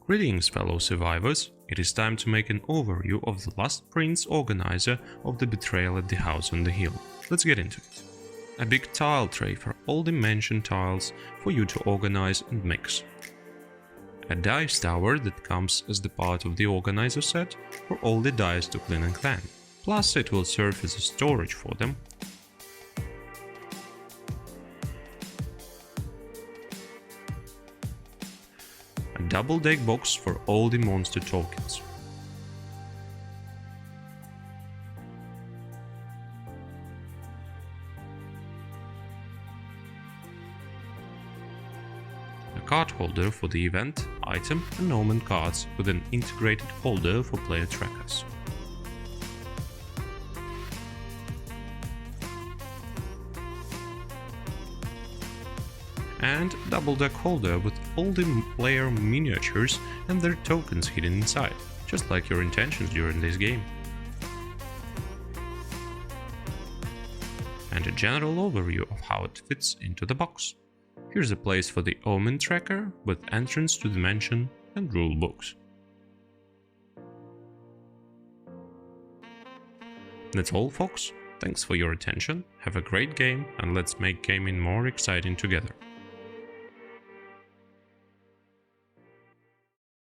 Greetings, fellow survivors, it is time to make an overview of the last Prince organizer of the Betrayal at the house on the hill. Let's get into it. A big tile tray for all the mentioned tiles for you to organize and mix. A dice tower that comes as the part of the organizer set for all the dice to clean and clan, plus it will serve as a storage for them. A double deck box for all the monster tokens. A card holder for the event, item and omen cards with an integrated holder for player trackers. And double deck holder with all the player miniatures and their tokens hidden inside, just like your intentions during this game. And a general overview of how it fits into the box. Here's a place for the omen tracker with entrance to the mansion and rule books. That's all, folks. Thanks for your attention, have a great game, and let's make gaming more exciting together.